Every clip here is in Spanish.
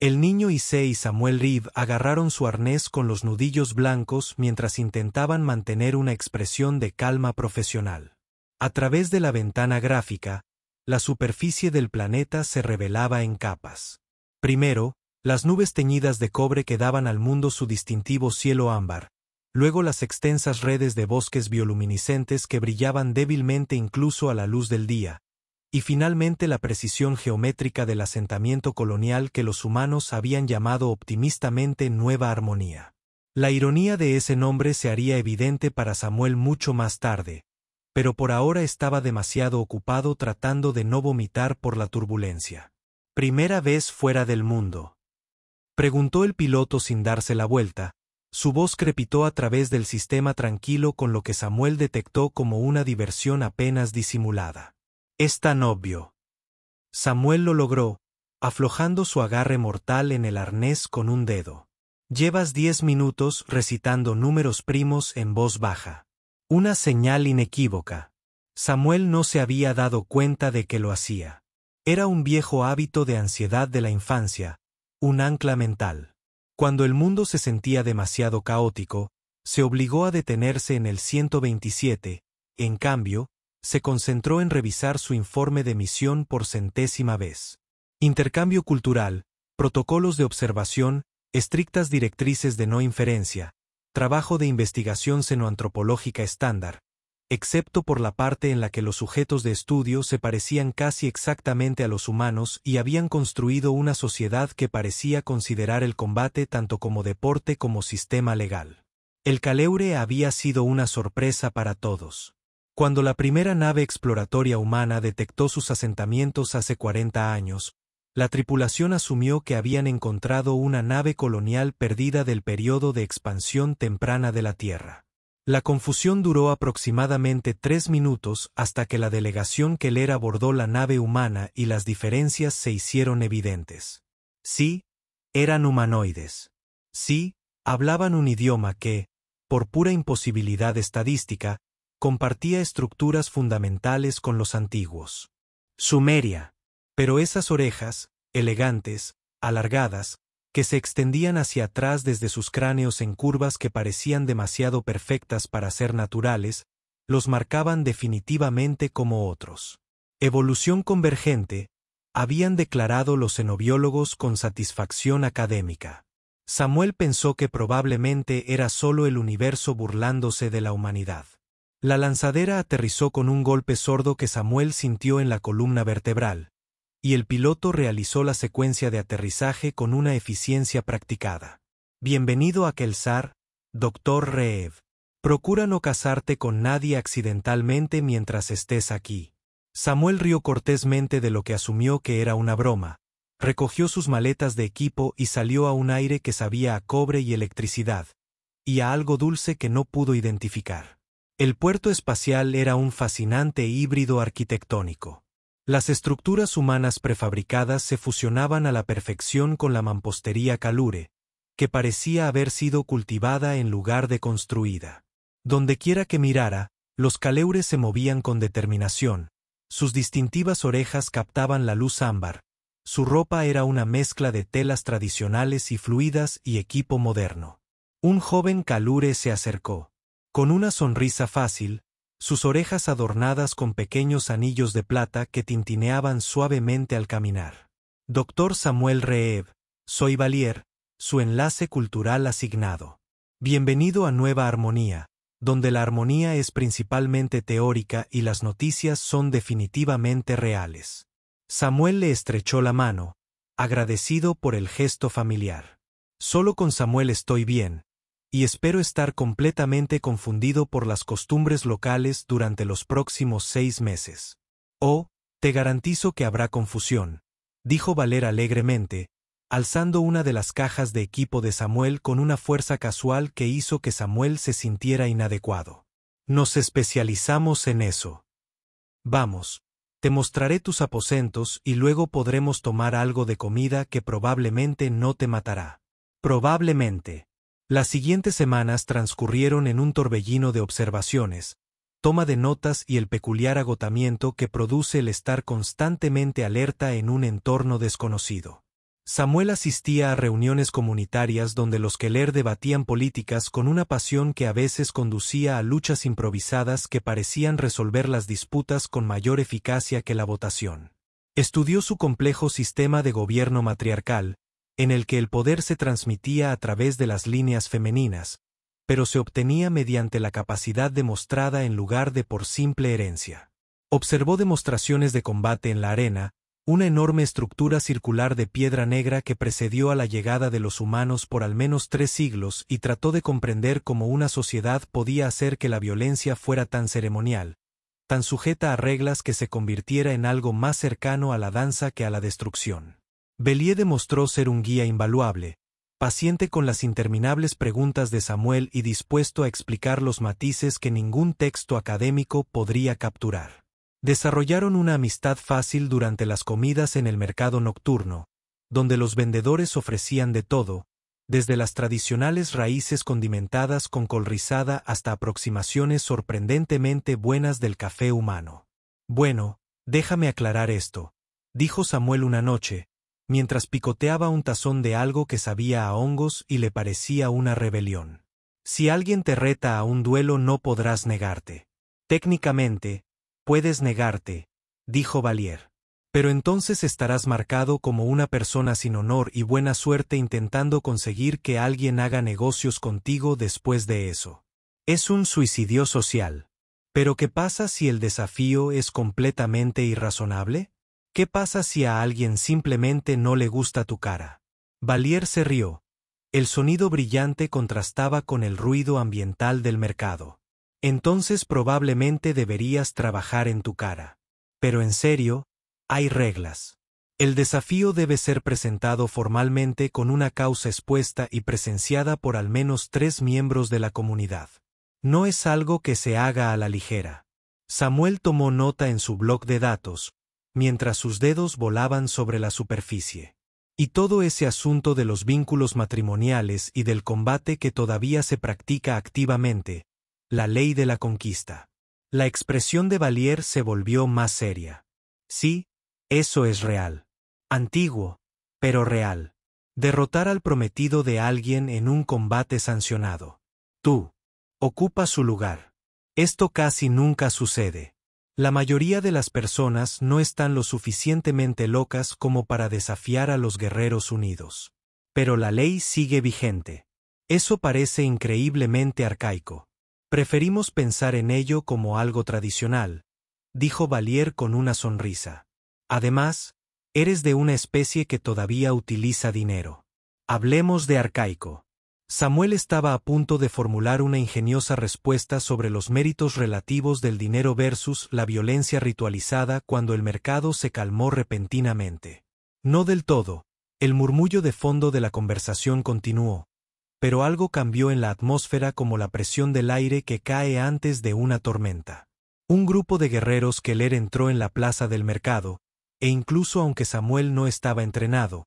El niño Issei y Samuel Reeve agarraron su arnés con los nudillos blancos mientras intentaban mantener una expresión de calma profesional. A través de la ventana gráfica, la superficie del planeta se revelaba en capas. Primero, las nubes teñidas de cobre que daban al mundo su distintivo cielo ámbar, luego las extensas redes de bosques bioluminiscentes que brillaban débilmente incluso a la luz del día, y finalmente la precisión geométrica del asentamiento colonial que los humanos habían llamado optimistamente Nueva Armonía. La ironía de ese nombre se haría evidente para Samuel mucho más tarde, pero por ahora estaba demasiado ocupado tratando de no vomitar por la turbulencia. ¿Primera vez fuera del mundo?, preguntó el piloto sin darse la vuelta. Su voz crepitó a través del sistema tranquilo con lo que Samuel detectó como una diversión apenas disimulada. Es tan obvio. Samuel lo logró, aflojando su agarre mortal en el arnés con un dedo. Llevas 10 minutos recitando números primos en voz baja. Una señal inequívoca. Samuel no se había dado cuenta de que lo hacía. Era un viejo hábito de ansiedad de la infancia, un ancla mental. Cuando el mundo se sentía demasiado caótico, se obligó a detenerse en el 127, en cambio, se concentró en revisar su informe de misión por 100ª vez. Intercambio cultural, protocolos de observación, estrictas directrices de no inferencia, trabajo de investigación xenoantropológica estándar, excepto por la parte en la que los sujetos de estudio se parecían casi exactamente a los humanos y habían construido una sociedad que parecía considerar el combate tanto como deporte como sistema legal. El Kaleure había sido una sorpresa para todos. Cuando la primera nave exploratoria humana detectó sus asentamientos hace 40 años, la tripulación asumió que habían encontrado una nave colonial perdida del periodo de expansión temprana de la Tierra. La confusión duró aproximadamente 3 minutos hasta que la delegación Keller abordó la nave humana y las diferencias se hicieron evidentes. Sí, eran humanoides. Sí, hablaban un idioma que, por pura imposibilidad estadística, compartía estructuras fundamentales con los antiguos. Sumeria. Pero esas orejas, elegantes, alargadas, que se extendían hacia atrás desde sus cráneos en curvas que parecían demasiado perfectas para ser naturales, los marcaban definitivamente como otros. Evolución convergente, habían declarado los xenobiólogos con satisfacción académica. Samuel pensó que probablemente era solo el universo burlándose de la humanidad. La lanzadera aterrizó con un golpe sordo que Samuel sintió en la columna vertebral, y el piloto realizó la secuencia de aterrizaje con una eficiencia practicada. Bienvenido a Kelsar, Dr. Reeve. Procura no casarte con nadie accidentalmente mientras estés aquí. Samuel rió cortésmente de lo que asumió que era una broma, recogió sus maletas de equipo y salió a un aire que sabía a cobre y electricidad, y a algo dulce que no pudo identificar. El puerto espacial era un fascinante híbrido arquitectónico. Las estructuras humanas prefabricadas se fusionaban a la perfección con la mampostería Kaleure, que parecía haber sido cultivada en lugar de construida. Dondequiera que mirara, los Kaleures se movían con determinación, sus distintivas orejas captaban la luz ámbar, su ropa era una mezcla de telas tradicionales y fluidas y equipo moderno. Un joven Kaleure se acercó. Con una sonrisa fácil, sus orejas adornadas con pequeños anillos de plata que tintineaban suavemente al caminar. Dr. Samuel Reeve, soy Valier, su enlace cultural asignado. Bienvenido a Nueva Armonía, donde la armonía es principalmente teórica y las noticias son definitivamente reales. Samuel le estrechó la mano, agradecido por el gesto familiar. Solo con Samuel estoy bien, y espero estar completamente confundido por las costumbres locales durante los próximos 6 meses. Oh, te garantizo que habrá confusión, dijo Valer alegremente, alzando una de las cajas de equipo de Samuel con una fuerza casual que hizo que Samuel se sintiera inadecuado. Nos especializamos en eso. Vamos, te mostraré tus aposentos y luego podremos tomar algo de comida que probablemente no te matará. Probablemente. Las siguientes semanas transcurrieron en un torbellino de observaciones, toma de notas y el peculiar agotamiento que produce el estar constantemente alerta en un entorno desconocido. Samuel asistía a reuniones comunitarias donde los Keller debatían políticas con una pasión que a veces conducía a luchas improvisadas que parecían resolver las disputas con mayor eficacia que la votación. Estudió su complejo sistema de gobierno matriarcal, en el que el poder se transmitía a través de las líneas femeninas, pero se obtenía mediante la capacidad demostrada en lugar de por simple herencia. Observó demostraciones de combate en la arena, una enorme estructura circular de piedra negra que precedió a la llegada de los humanos por al menos 3 siglos, y trató de comprender cómo una sociedad podía hacer que la violencia fuera tan ceremonial, tan sujeta a reglas que se convirtiera en algo más cercano a la danza que a la destrucción. Bellier demostró ser un guía invaluable, paciente con las interminables preguntas de Samuel y dispuesto a explicar los matices que ningún texto académico podría capturar. Desarrollaron una amistad fácil durante las comidas en el mercado nocturno, donde los vendedores ofrecían de todo, desde las tradicionales raíces condimentadas con col rizada hasta aproximaciones sorprendentemente buenas del café humano. «Bueno, déjame aclarar esto», dijo Samuel una noche, mientras picoteaba un tazón de algo que sabía a hongos y le parecía una rebelión. «Si alguien te reta a un duelo no podrás negarte. Técnicamente, puedes negarte», dijo Vallier. «Pero entonces estarás marcado como una persona sin honor y buena suerte intentando conseguir que alguien haga negocios contigo después de eso. Es un suicidio social. ¿Pero qué pasa si el desafío es completamente irrazonable? ¿Qué pasa si a alguien simplemente no le gusta tu cara?» Vallier se rió. El sonido brillante contrastaba con el ruido ambiental del mercado. «Entonces probablemente deberías trabajar en tu cara. Pero en serio, hay reglas. El desafío debe ser presentado formalmente con una causa expuesta y presenciada por al menos 3 miembros de la comunidad. No es algo que se haga a la ligera». Samuel tomó nota en su bloc de datos, mientras sus dedos volaban sobre la superficie. «Y todo ese asunto de los vínculos matrimoniales y del combate que todavía se practica activamente, la ley de la conquista». La expresión de Vallier se volvió más seria. «Sí, eso es real. Antiguo, pero real. Derrotar al prometido de alguien en un combate sancionado. Tú ocupas su lugar. Esto casi nunca sucede. La mayoría de las personas no están lo suficientemente locas como para desafiar a los guerreros unidos. Pero la ley sigue vigente. Eso parece increíblemente arcaico. Preferimos pensar en ello como algo tradicional», dijo Vallier con una sonrisa. «Además, eres de una especie que todavía utiliza dinero. Hablemos de arcaico». Samuel estaba a punto de formular una ingeniosa respuesta sobre los méritos relativos del dinero versus la violencia ritualizada cuando el mercado se calmó repentinamente. «No del todo», el murmullo de fondo de la conversación continuó, pero algo cambió en la atmósfera como la presión del aire que cae antes de una tormenta. Un grupo de guerreros Keller entró en la plaza del mercado, e incluso aunque Samuel no estaba entrenado,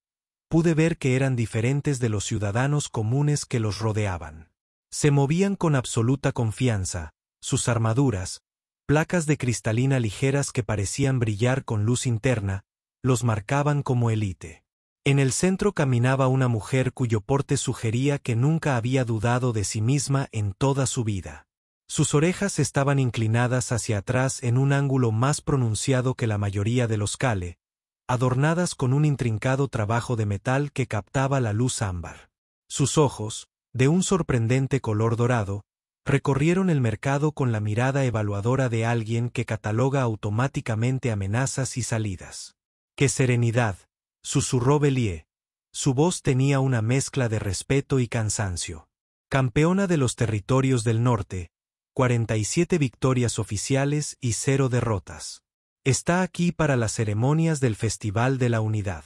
pude ver que eran diferentes de los ciudadanos comunes que los rodeaban. Se movían con absoluta confianza, sus armaduras, placas de cristalina ligeras que parecían brillar con luz interna, los marcaban como élite. En el centro caminaba una mujer cuyo porte sugería que nunca había dudado de sí misma en toda su vida. Sus orejas estaban inclinadas hacia atrás en un ángulo más pronunciado que la mayoría de los Kale, adornadas con un intrincado trabajo de metal que captaba la luz ámbar. Sus ojos, de un sorprendente color dorado, recorrieron el mercado con la mirada evaluadora de alguien que cataloga automáticamente amenazas y salidas. «¡Qué serenidad!», susurró Bellier. Su voz tenía una mezcla de respeto y cansancio. «Campeona de los territorios del norte, 47 victorias oficiales y 0 derrotas. Está aquí para las ceremonias del Festival de la Unidad».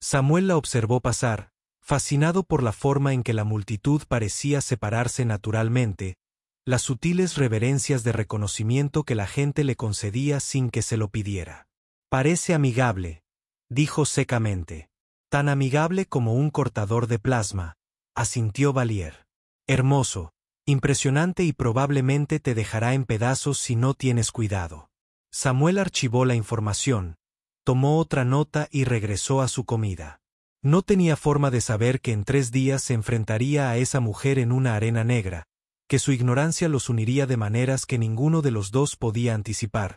Samuel la observó pasar, fascinado por la forma en que la multitud parecía separarse naturalmente, las sutiles reverencias de reconocimiento que la gente le concedía sin que se lo pidiera. «Parece amigable», dijo secamente. «Tan amigable como un cortador de plasma», asintió Vallier. «Hermoso, impresionante y probablemente te dejará en pedazos si no tienes cuidado». Samuel archivó la información, tomó otra nota y regresó a su comida. No tenía forma de saber que en 3 días se enfrentaría a esa mujer en una arena negra, que su ignorancia los uniría de maneras que ninguno de los dos podía anticipar,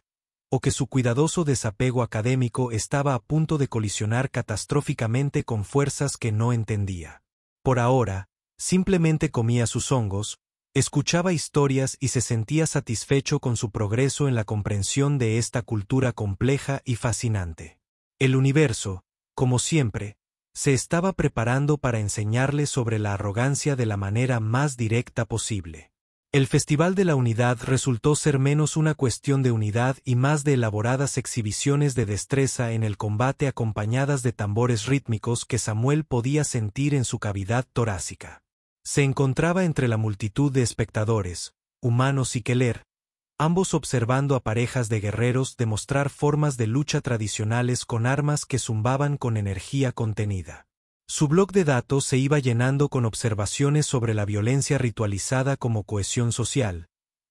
o que su cuidadoso desapego académico estaba a punto de colisionar catastróficamente con fuerzas que no entendía. Por ahora, simplemente comía sus hongos, escuchaba historias y se sentía satisfecho con su progreso en la comprensión de esta cultura compleja y fascinante. El universo, como siempre, se estaba preparando para enseñarle sobre la arrogancia de la manera más directa posible. El Festival de la Unidad resultó ser menos una cuestión de unidad y más de elaboradas exhibiciones de destreza en el combate acompañadas de tambores rítmicos que Samuel podía sentir en su cavidad torácica. Se encontraba entre la multitud de espectadores, humanos y Keller, ambos observando a parejas de guerreros demostrar formas de lucha tradicionales con armas que zumbaban con energía contenida. Su bloc de datos se iba llenando con observaciones sobre la violencia ritualizada como cohesión social,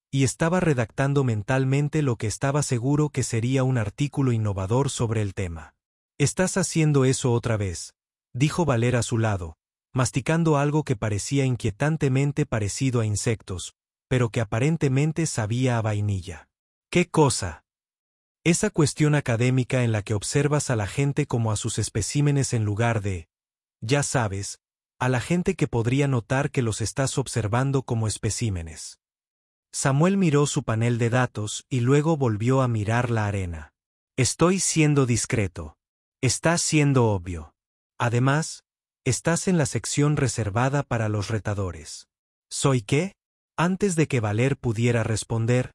y estaba redactando mentalmente lo que estaba seguro que sería un artículo innovador sobre el tema. «Estás haciendo eso otra vez», dijo Valer a su lado, masticando algo que parecía inquietantemente parecido a insectos, pero que aparentemente sabía a vainilla. «¿Qué cosa?» «Esa cuestión académica en la que observas a la gente como a sus especímenes en lugar de, ya sabes, a la gente que podría notar que los estás observando como especímenes». Samuel miró su panel de datos y luego volvió a mirar la arena. «Estoy siendo discreto. Estás siendo obvio. Además, estás en la sección reservada para los retadores». «¿Soy qué?» Antes de que Valer pudiera responder,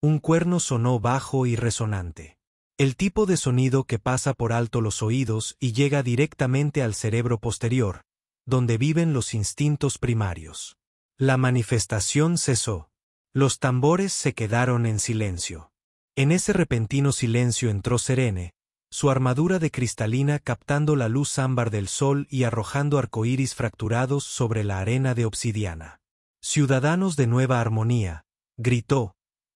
un cuerno sonó bajo y resonante. El tipo de sonido que pasa por alto los oídos y llega directamente al cerebro posterior, donde viven los instintos primarios. La manifestación cesó. Los tambores se quedaron en silencio. En ese repentino silencio entró Serene, su armadura de cristalina captando la luz ámbar del sol y arrojando arcoíris fracturados sobre la arena de obsidiana. «Ciudadanos de Nueva Armonía», gritó,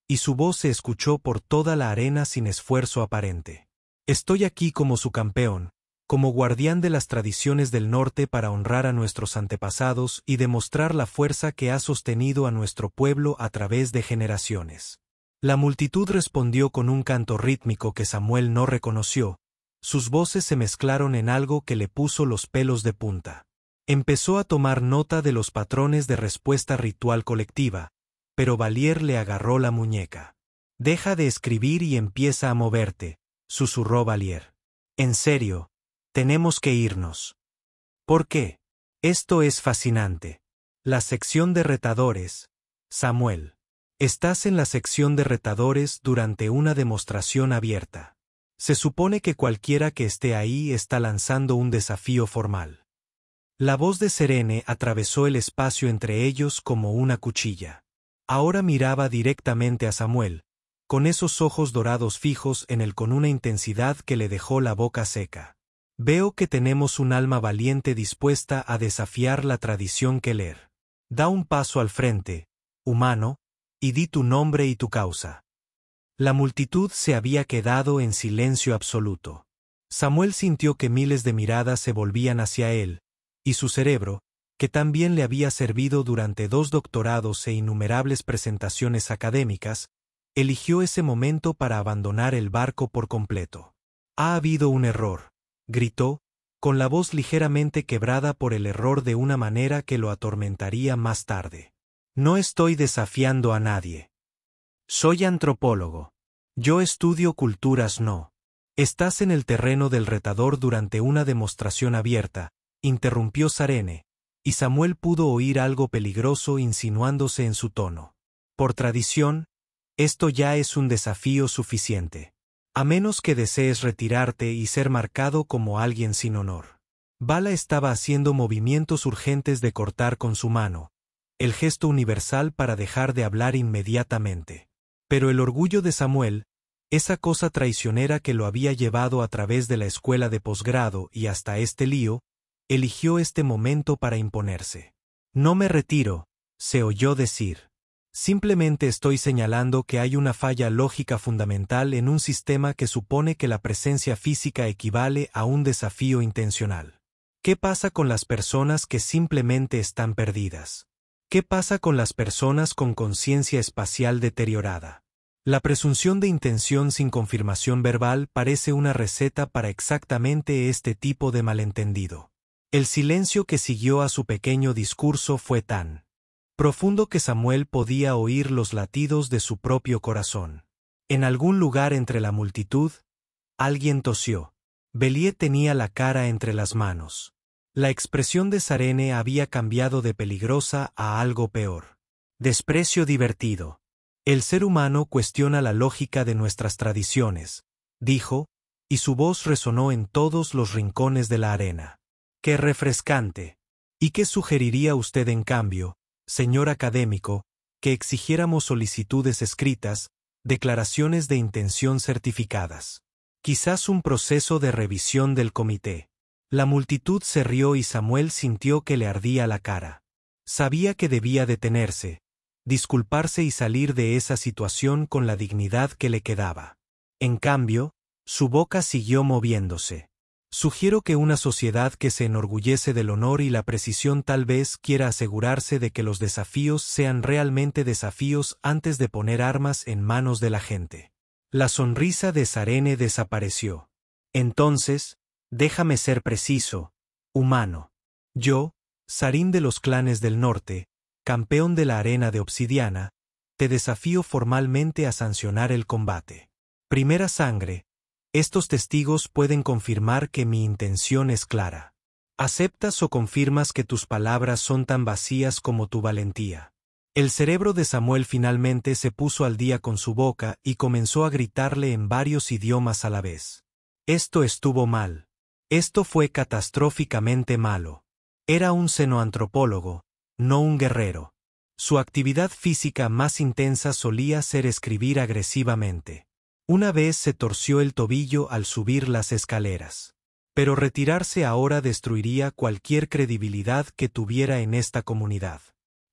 y su voz se escuchó por toda la arena sin esfuerzo aparente. «Estoy aquí como su campeón, como guardián de las tradiciones del norte para honrar a nuestros antepasados y demostrar la fuerza que ha sostenido a nuestro pueblo a través de generaciones». La multitud respondió con un canto rítmico que Samuel no reconoció. Sus voces se mezclaron en algo que le puso los pelos de punta. Empezó a tomar nota de los patrones de respuesta ritual colectiva, pero Valier le agarró la muñeca. «Deja de escribir y empieza a moverte», susurró Valier. «En serio, tenemos que irnos». «¿Por qué?» «Esto es fascinante. La sección de retadores, Samuel. Estás en la sección de retadores durante una demostración abierta. Se supone que cualquiera que esté ahí está lanzando un desafío formal». La voz de Serene atravesó el espacio entre ellos como una cuchilla. Ahora miraba directamente a Samuel, con esos ojos dorados fijos en él con una intensidad que le dejó la boca seca. «Veo que tenemos un alma valiente dispuesta a desafiar la tradición Keller. Da un paso al frente, humano, y di tu nombre y tu causa». La multitud se había quedado en silencio absoluto. Samuel sintió que miles de miradas se volvían hacia él, y su cerebro, que también le había servido durante 2 doctorados e innumerables presentaciones académicas, eligió ese momento para abandonar el barco por completo. «Ha habido un error», gritó, con la voz ligeramente quebrada por el error de una manera que lo atormentaría más tarde. «No estoy desafiando a nadie. Soy antropólogo. Yo estudio culturas no. Estás en el terreno del retador durante una demostración abierta», interrumpió Serene, y Samuel pudo oír algo peligroso insinuándose en su tono. «Por tradición, esto ya es un desafío suficiente. A menos que desees retirarte y ser marcado como alguien sin honor». Vala estaba haciendo movimientos urgentes de cortar con su mano, el gesto universal para dejar de hablar inmediatamente. Pero el orgullo de Samuel, esa cosa traicionera que lo había llevado a través de la escuela de posgrado y hasta este lío, eligió este momento para imponerse. «No me retiro», se oyó decir. «Simplemente estoy señalando que hay una falla lógica fundamental en un sistema que supone que la presencia física equivale a un desafío intencional. ¿Qué pasa con las personas que simplemente están perdidas? ¿Qué pasa con las personas con conciencia espacial deteriorada? La presunción de intención sin confirmación verbal parece una receta para exactamente este tipo de malentendido. El silencio que siguió a su pequeño discurso fue tan profundo que Samuel podía oír los latidos de su propio corazón. En algún lugar entre la multitud, alguien tosió. Bélier tenía la cara entre las manos. La expresión de Sarene había cambiado de peligrosa a algo peor. Desprecio divertido. El ser humano cuestiona la lógica de nuestras tradiciones, dijo, y su voz resonó en todos los rincones de la arena. ¡Qué refrescante! ¿Y qué sugeriría usted en cambio, señor académico, que exigiéramos solicitudes escritas, declaraciones de intención certificadas? Quizás un proceso de revisión del comité. La multitud se rió y Samuel sintió que le ardía la cara. Sabía que debía detenerse, disculparse y salir de esa situación con la dignidad que le quedaba. En cambio, su boca siguió moviéndose. Sugiero que una sociedad que se enorgullece del honor y la precisión tal vez quiera asegurarse de que los desafíos sean realmente desafíos antes de poner armas en manos de la gente. La sonrisa de Sarene desapareció. Entonces, déjame ser preciso, humano. Yo, Sarín de los clanes del norte, campeón de la arena de obsidiana, te desafío formalmente a sancionar el combate. Primera sangre. Estos testigos pueden confirmar que mi intención es clara. ¿Aceptas o confirmas que tus palabras son tan vacías como tu valentía? El cerebro de Samuel finalmente se puso al día con su boca y comenzó a gritarle en varios idiomas a la vez. Esto estuvo mal. Esto fue catastróficamente malo. Era un xenoantropólogo, no un guerrero. Su actividad física más intensa solía ser escribir agresivamente. Una vez se torció el tobillo al subir las escaleras. Pero retirarse ahora destruiría cualquier credibilidad que tuviera en esta comunidad.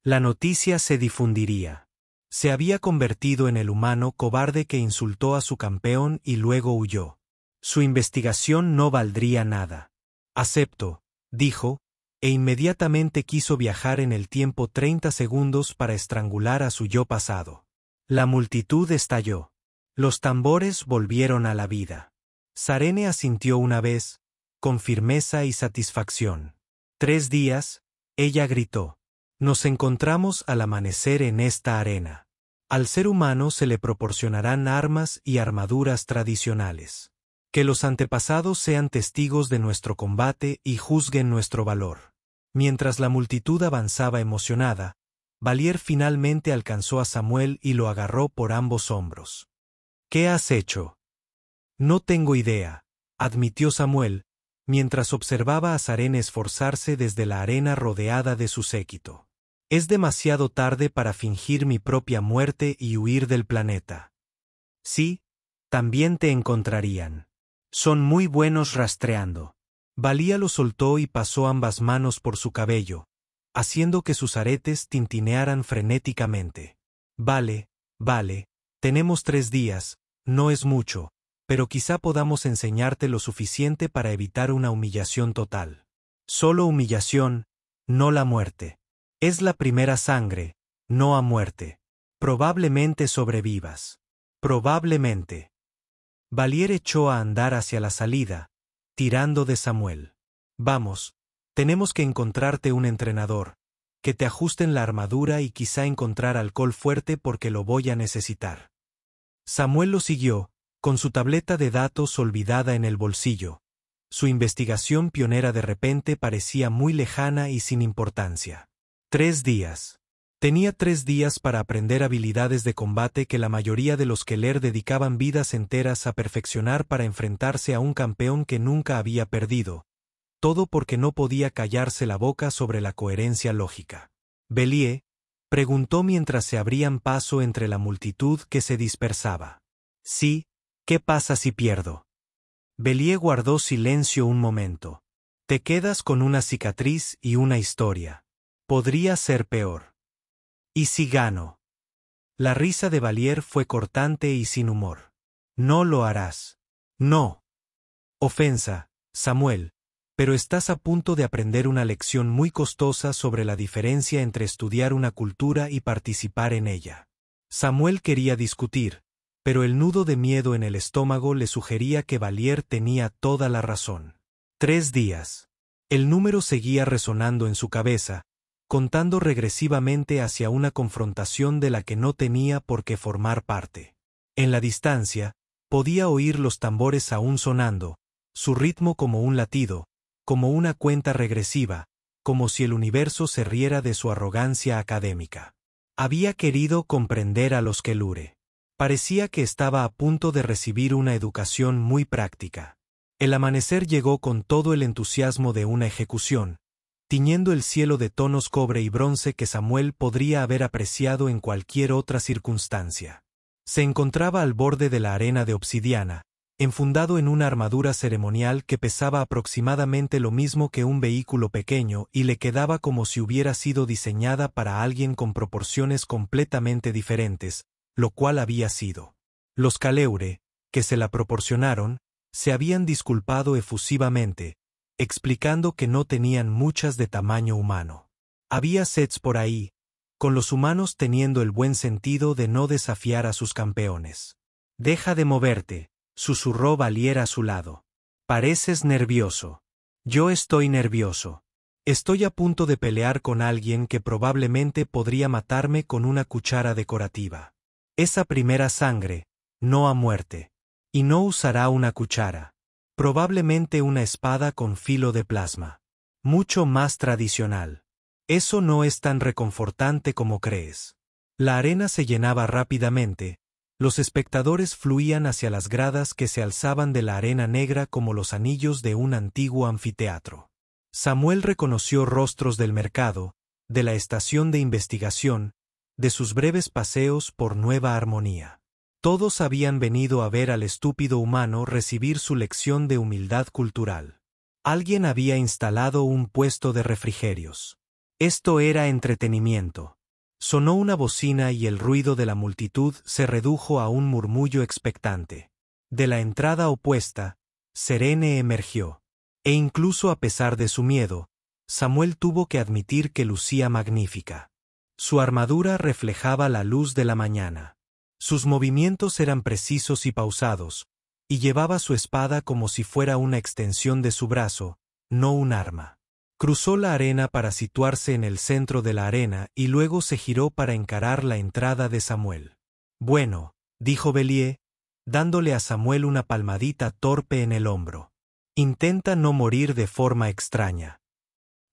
La noticia se difundiría. Se había convertido en el humano cobarde que insultó a su campeón y luego huyó. Su investigación no valdría nada. Acepto, dijo, e inmediatamente quiso viajar en el tiempo 30 segundos para estrangular a su yo pasado. La multitud estalló. Los tambores volvieron a la vida. Sarene asintió una vez, con firmeza y satisfacción. 3 días, ella gritó. Nos encontramos al amanecer en esta arena. Al ser humano se le proporcionarán armas y armaduras tradicionales. Que los antepasados sean testigos de nuestro combate y juzguen nuestro valor. Mientras la multitud avanzaba emocionada, Bélier finalmente alcanzó a Samuel y lo agarró por ambos hombros. ¿Qué has hecho? No tengo idea, admitió Samuel, mientras observaba a Sarene esforzarse desde la arena rodeada de su séquito. Es demasiado tarde para fingir mi propia muerte y huir del planeta. Sí, también te encontrarían. Son muy buenos rastreando. Bélier lo soltó y pasó ambas manos por su cabello, haciendo que sus aretes tintinearan frenéticamente. Vale, tenemos 3 días, no es mucho, pero quizá podamos enseñarte lo suficiente para evitar una humillación total. Solo humillación, no la muerte. Es la primera sangre, no a muerte. Probablemente sobrevivas. Probablemente. Bélier echó a andar hacia la salida, tirando de Samuel. Vamos, tenemos que encontrarte un entrenador, que te ajusten la armadura y quizá encontrar alcohol fuerte porque lo voy a necesitar. Samuel lo siguió, con su tableta de datos olvidada en el bolsillo. Su investigación pionera de repente parecía muy lejana y sin importancia. 3 días. Tenía 3 días para aprender habilidades de combate que la mayoría de los Keller dedicaban vidas enteras a perfeccionar para enfrentarse a un campeón que nunca había perdido. Todo porque no podía callarse la boca sobre la coherencia lógica. Bélier preguntó mientras se abrían paso entre la multitud que se dispersaba. Sí, ¿qué pasa si pierdo? Bélier guardó silencio un momento. Te quedas con una cicatriz y una historia. Podría ser peor. ¿Y si gano? La risa de Bélier fue cortante y sin humor. No lo harás. No. Ofensa, Samuel. pero estás a punto de aprender una lección muy costosa sobre la diferencia entre estudiar una cultura y participar en ella. Samuel quería discutir, pero el nudo de miedo en el estómago le sugería que Valier tenía toda la razón. 3 días. El número seguía resonando en su cabeza, contando regresivamente hacia una confrontación de la que no tenía por qué formar parte. En la distancia, podía oír los tambores aún sonando, su ritmo como un latido, como una cuenta regresiva, como si el universo se riera de su arrogancia académica. Había querido comprender a los Kelure. Parecía que estaba a punto de recibir una educación muy práctica. El amanecer llegó con todo el entusiasmo de una ejecución, tiñendo el cielo de tonos cobre y bronce que Samuel podría haber apreciado en cualquier otra circunstancia. Se encontraba al borde de la arena de obsidiana, enfundado en una armadura ceremonial que pesaba aproximadamente lo mismo que un vehículo pequeño y le quedaba como si hubiera sido diseñada para alguien con proporciones completamente diferentes, lo cual había sido. Los Kaleure, que se la proporcionaron, se habían disculpado efusivamente, explicando que no tenían muchas de tamaño humano. Había sets por ahí, con los humanos teniendo el buen sentido de no desafiar a sus campeones. «Deja de moverte», susurró Valier a su lado. «Pareces nervioso». «Yo estoy nervioso. Estoy a punto de pelear con alguien que probablemente podría matarme con una cuchara decorativa. Esa primera sangre, no a muerte. Y no usará una cuchara. Probablemente una espada con filo de plasma. Mucho más tradicional. Eso no es tan reconfortante como crees». La arena se llenaba rápidamente. Los espectadores fluían hacia las gradas que se alzaban de la arena negra como los anillos de un antiguo anfiteatro. Samuel reconoció rostros del mercado, de la estación de investigación, de sus breves paseos por Nueva Armonía. Todos habían venido a ver al estúpido humano recibir su lección de humildad cultural. Alguien había instalado un puesto de refrigerios. Esto era entretenimiento. Sonó una bocina y el ruido de la multitud se redujo a un murmullo expectante. De la entrada opuesta, Serene emergió. E incluso a pesar de su miedo, Samuel tuvo que admitir que lucía magnífica. Su armadura reflejaba la luz de la mañana. Sus movimientos eran precisos y pausados, y llevaba su espada como si fuera una extensión de su brazo, no un arma. Cruzó la arena para situarse en el centro de la arena y luego se giró para encarar la entrada de Samuel. «Bueno», dijo Valier, dándole a Samuel una palmadita torpe en el hombro. «Intenta no morir de forma extraña.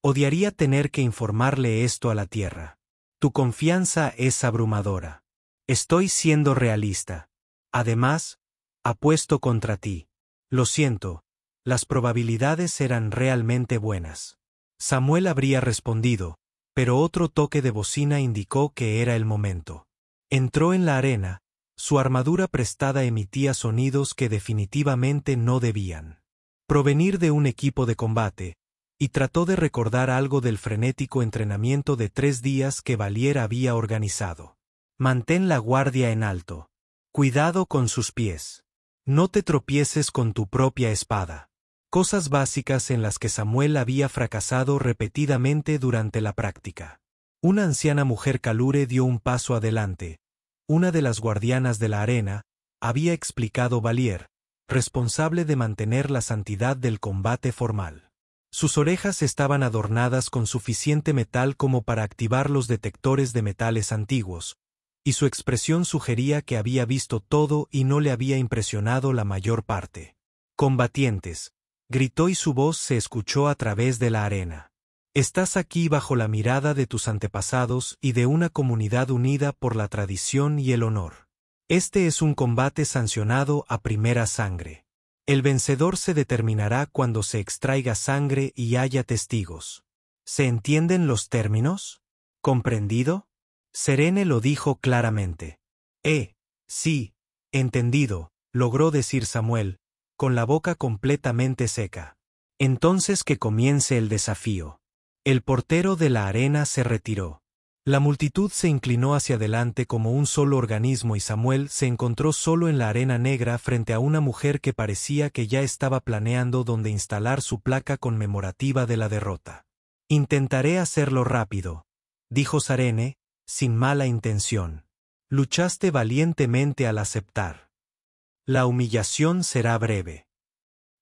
Odiaría tener que informarle esto a la Tierra. Tu confianza es abrumadora. Estoy siendo realista. Además, apuesto contra ti. Lo siento, las probabilidades eran realmente buenas». Samuel habría respondido, pero otro toque de bocina indicó que era el momento. Entró en la arena, su armadura prestada emitía sonidos que definitivamente no debían provenir de un equipo de combate, y trató de recordar algo del frenético entrenamiento de 3 días que Valier había organizado. «Mantén la guardia en alto. Cuidado con sus pies. No te tropieces con tu propia espada». Cosas básicas en las que Samuel había fracasado repetidamente durante la práctica. Una anciana mujer Kalure dio un paso adelante. Una de las guardianas de la arena, había explicado Valier, responsable de mantener la santidad del combate formal. Sus orejas estaban adornadas con suficiente metal como para activar los detectores de metales antiguos, y su expresión sugería que había visto todo y no le había impresionado la mayor parte. «Combatientes», gritó y su voz se escuchó a través de la arena. «Estás aquí bajo la mirada de tus antepasados y de una comunidad unida por la tradición y el honor. Este es un combate sancionado a primera sangre. El vencedor se determinará cuando se extraiga sangre y haya testigos. ¿Se entienden los términos? ¿Comprendido?» Serene lo dijo claramente. Sí, entendido», logró decir Samuel, con la boca completamente seca. «Entonces que comience el desafío». El portero de la arena se retiró. La multitud se inclinó hacia adelante como un solo organismo y Samuel se encontró solo en la arena negra frente a una mujer que parecía que ya estaba planeando dónde instalar su placa conmemorativa de la derrota. «Intentaré hacerlo rápido», dijo Sarene, sin mala intención. «Luchaste valientemente al aceptar. La humillación será breve».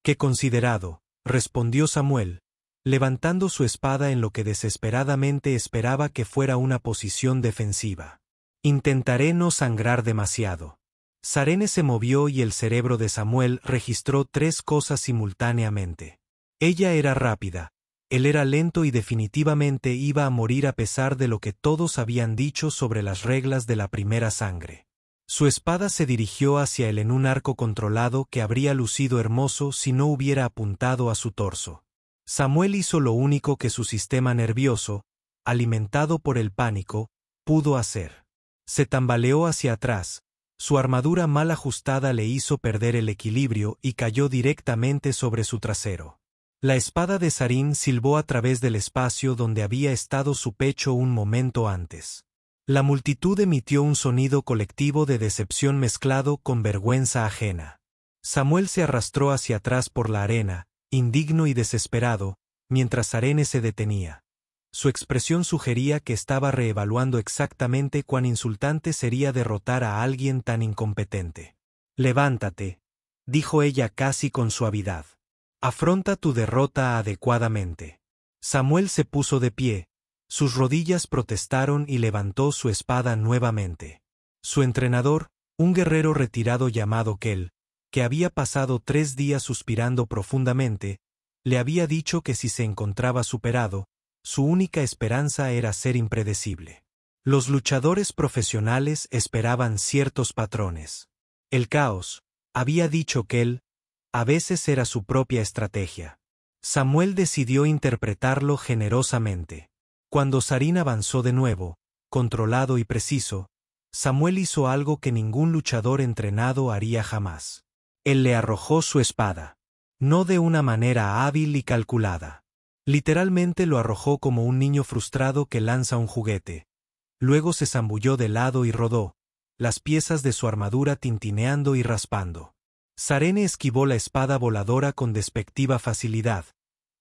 «Qué considerado», respondió Samuel, levantando su espada en lo que desesperadamente esperaba que fuera una posición defensiva. «Intentaré no sangrar demasiado». Sarene se movió y el cerebro de Samuel registró tres cosas simultáneamente. Ella era rápida, él era lento y definitivamente iba a morir a pesar de lo que todos habían dicho sobre las reglas de la primera sangre. Su espada se dirigió hacia él en un arco controlado que habría lucido hermoso si no hubiera apuntado a su torso. Samuel hizo lo único que su sistema nervioso, alimentado por el pánico, pudo hacer. Se tambaleó hacia atrás, su armadura mal ajustada le hizo perder el equilibrio y cayó directamente sobre su trasero. La espada de Sarín silbó a través del espacio donde había estado su pecho un momento antes. La multitud emitió un sonido colectivo de decepción mezclado con vergüenza ajena. Samuel se arrastró hacia atrás por la arena, indigno y desesperado, mientras Sarene se detenía. Su expresión sugería que estaba reevaluando exactamente cuán insultante sería derrotar a alguien tan incompetente. «Levántate», dijo ella casi con suavidad. «Afronta tu derrota adecuadamente». Samuel se puso de pie, sus rodillas protestaron y levantó su espada nuevamente. Su entrenador, un guerrero retirado llamado Kel, que había pasado 3 días suspirando profundamente, le había dicho que si se encontraba superado, su única esperanza era ser impredecible. Los luchadores profesionales esperaban ciertos patrones. El caos, había dicho Kel, a veces era su propia estrategia. Samuel decidió interpretarlo generosamente. Cuando Sarín avanzó de nuevo, controlado y preciso, Samuel hizo algo que ningún luchador entrenado haría jamás. Él le arrojó su espada. No de una manera hábil y calculada. Literalmente lo arrojó como un niño frustrado que lanza un juguete. Luego se zambulló de lado y rodó, las piezas de su armadura tintineando y raspando. Sarene esquivó la espada voladora con despectiva facilidad,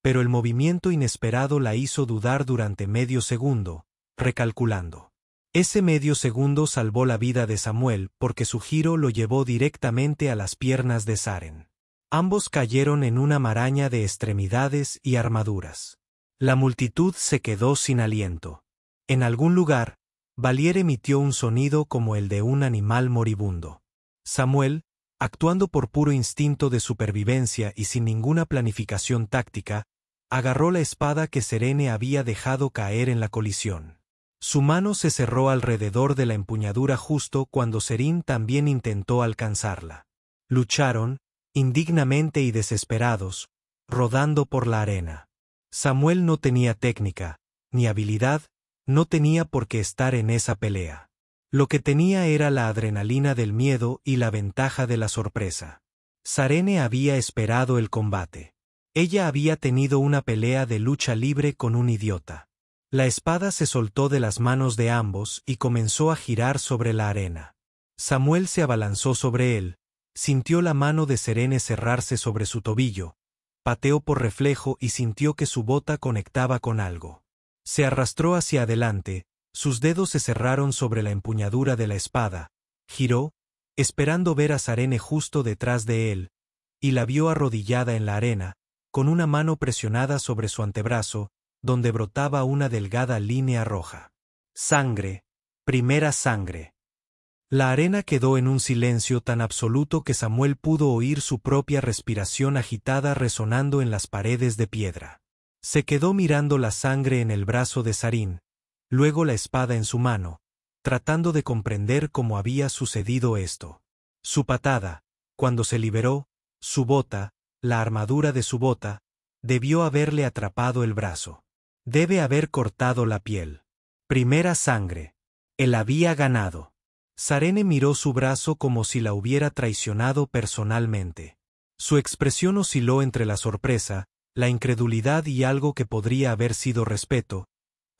pero el movimiento inesperado la hizo dudar durante medio segundo, recalculando. Ese medio segundo salvó la vida de Samuel porque su giro lo llevó directamente a las piernas de Saren. Ambos cayeron en una maraña de extremidades y armaduras. La multitud se quedó sin aliento. En algún lugar, Valier emitió un sonido como el de un animal moribundo. Samuel, actuando por puro instinto de supervivencia y sin ninguna planificación táctica, agarró la espada que Sarene había dejado caer en la colisión. Su mano se cerró alrededor de la empuñadura justo cuando Sarín también intentó alcanzarla. Lucharon, indignamente y desesperados, rodando por la arena. Samuel no tenía técnica, ni habilidad, no tenía por qué estar en esa pelea. Lo que tenía era la adrenalina del miedo y la ventaja de la sorpresa. Sarene había esperado el combate. Ella había tenido una pelea de lucha libre con un idiota. La espada se soltó de las manos de ambos y comenzó a girar sobre la arena. Samuel se abalanzó sobre él, sintió la mano de Sarene cerrarse sobre su tobillo, pateó por reflejo y sintió que su bota conectaba con algo. Se arrastró hacia adelante, sus dedos se cerraron sobre la empuñadura de la espada, giró, esperando ver a Sarene justo detrás de él, y la vio arrodillada en la arena, con una mano presionada sobre su antebrazo, donde brotaba una delgada línea roja. Sangre, primera sangre. La arena quedó en un silencio tan absoluto que Samuel pudo oír su propia respiración agitada resonando en las paredes de piedra. Se quedó mirando la sangre en el brazo de Sarín, luego la espada en su mano, tratando de comprender cómo había sucedido esto. Su patada, cuando se liberó, su bota, la armadura de su bota, debió haberle atrapado el brazo. Debe haber cortado la piel. Primera sangre. Él había ganado. Sarene miró su brazo como si la hubiera traicionado personalmente. Su expresión osciló entre la sorpresa, la incredulidad y algo que podría haber sido respeto,